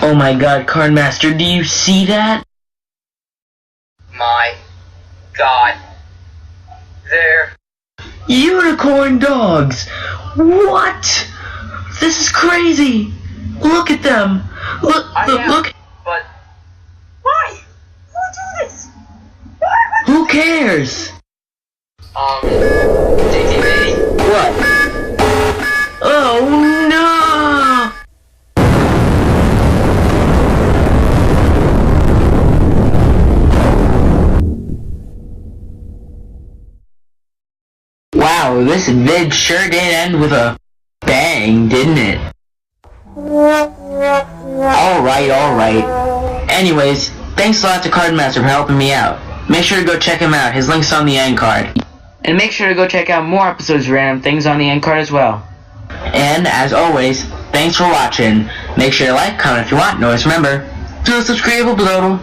Oh my god, Cardmaster, do you see that? My God. They're... Unicorn dogs! What? This is crazy! Look at them! Look! But... Why? Who do this? Who cares? DTV? What? Oh no! Wow, this vid sure did end with a bang, didn't it? Alright. Anyways, thanks a lot to Cardmaster for helping me out. Make sure to go check him out, his link's on the end card. And make sure to go check out more episodes of Random Things on the end card as well. And, as always, thanks for watching. Make sure to like, comment if you want, and always remember to subscribe below.